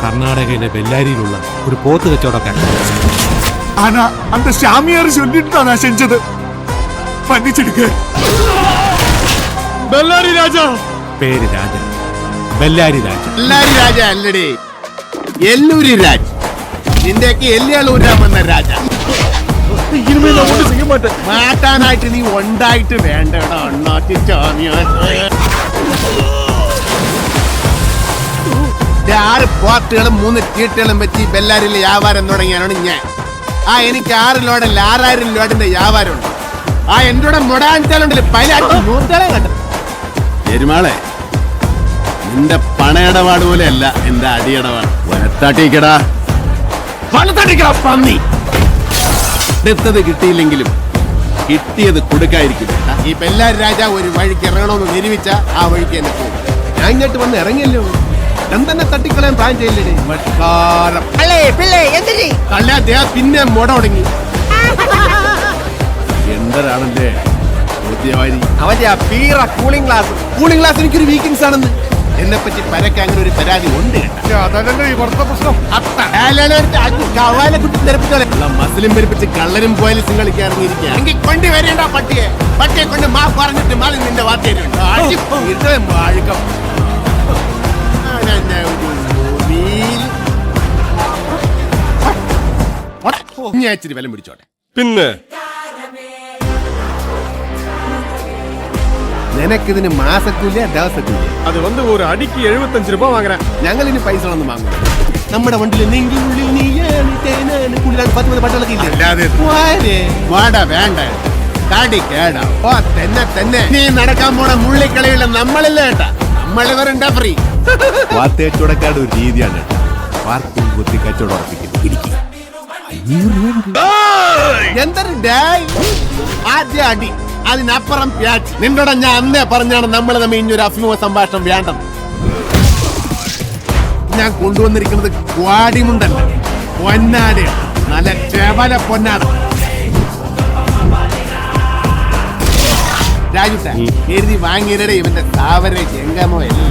കർണാടകയിലെ ബെല്ലാരിയിലുള്ള ഒരു പോത്ത് കച്ചവടക്കാരൻ. ஆனா அந்த சாமியார் சொல்லிட்டு தான் நான் செஞ்சது. மன்னிச்சிடுங்க. ബെല്ലാരി രാജ. പേര് രാജ, ബെല്ലാരി രാജ. ബെല്ലാരി രാജ അല്ലടേ, എല്ലൂരി രാജ്. നിന്റെയൊക്കെ എല്ലുകളൂരാമെന്ന രാജ. മാറ്റാനായിട്ട് നീ ഉണ്ടായിട്ട് വേണ്ടടാ അണ്ണാത്തി ചാമിയാർ. 6 പോത്തുകളും 3 ചീട്ടുകളും വെച്ച് ബെല്ലാരിയിലെ വ്യാപാരം തുടങ്ങിയാണ് ഞാൻ. എനിക്ക് 6 ലോഡല്ല 6000 ലോഡിന്റെ വ്യാപാരമുണ്ട്. എന്റെ കൂടെ മുടാഞ്ചാലുണ്ടല്ലേ പൈലാറ്റി നൂറ്റാളെ കണ്ടത്. എരുമാളെ, നിന്റെ പണയടപാട് പോലെ അല്ല എന്റെ അടിയടപാട്. വനത്താട്ടിക്കടാ പന്നി. എടുത്തത് കിട്ടിയില്ലെങ്കിലും കിട്ടിയത് കൊടുക്കായിരിക്കും. ഈ ബെല്ലാരി രാജ ഒരു വഴിക്ക് ഇറങ്ങണമെന്ന് നിരൂപിച്ച ആ വഴിക്ക് എന്നെ പോകും. ഞാൻ ഇങ്ങോട്ട് വന്ന് ഇറങ്ങിയല്ലോ, തന്നെ തട്ടിക്കളയാൻ പ്ലാൻ ചെയ്യില്ലേ. പിന്നെ മുട തുടങ്ങി. എന്തരാണല്ലേ അവന്റെ ആ പീറ കൂളിംഗ് ഗ്ലാസ് എനിക്കൊരു വീക്കിങ്സ് ആണെന്ന് എന്നെ പറ്റി പരക്കെ അങ്ങനെ ഒരു പരാതി ഉണ്ട്. മസിലും പെരുപ്പിച്ച് കള്ളനും പോയാലും കളിക്കാൻ ഇറങ്ങിയിരിക്കുക. കൊണ്ട് വരേണ്ട പട്ടിയെ കൊണ്ട് മാ പറഞ്ഞിട്ട് മാറി നിന്റെ വാർത്തയിലുണ്ട്. ഞാൻ ഇച്ചിരി വിലം പിടിച്ചോട്ടെ. പിന്നെ നിനക്കിതിന് മാസക്കൂലിയ ദിവസക്കൂലിയ? അത് ഒരു അടിക്ക് 75 രൂപ വാങ്ങാൻ. ഞങ്ങൾ ഇനി പൈസ ഒന്നും വാങ്ങും. നമ്മുടെ വണ്ടിയിൽ വേണ്ട കാടി കേടാ. തന്നെ നീ നടക്കാൻ പോണ മുള്ളിക്കളിയുള്ള നമ്മളില്ല കേട്ടാ. നമ്മളിവരുണ്ടാ ഫ്രീ. വാത്തേച്ചുടക്കാട് ഒരു രീതിയാണ്. പാർക്കും കുത്തി കച്ചവടം ഉറപ്പിക്കുന്നു. എന്തൊരു ആദ്യ അടി, അതിനപ്പുറം പ്യാച്ച്. നിന്നോട് ഞാൻ അന്നേ പറഞ്ഞാണ് നമ്മൾ തമ്മിൽ ഇനിയൊരു അഭിമുഖ സംഭാഷണം വേണ്ടത്. ഞാൻ കൊണ്ടുവന്നിരിക്കുന്നത് ക്വാടിമുണ്ടല്ല, പൊന്നാടയാണ്. നല്ല ചെവല പൊന്നാട. രാജുട്ട എഴുതി വാങ്ങിയരുടെ ഇവന്റെ താവര ചെങ്കമോ അല്ലേ.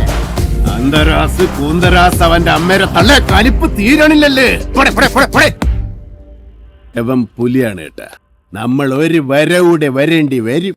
അന്തരാസ് കൂന്തരാസ് അവന്റെ അമ്മേരെ തള്ളേ കലിപ്പ് തീരണില്ലല്ലേ. എവൻ പുലിയാണ് കേട്ടാ. നമ്മൾ ഒരു വരവൂടെ വരേണ്ടി വരും.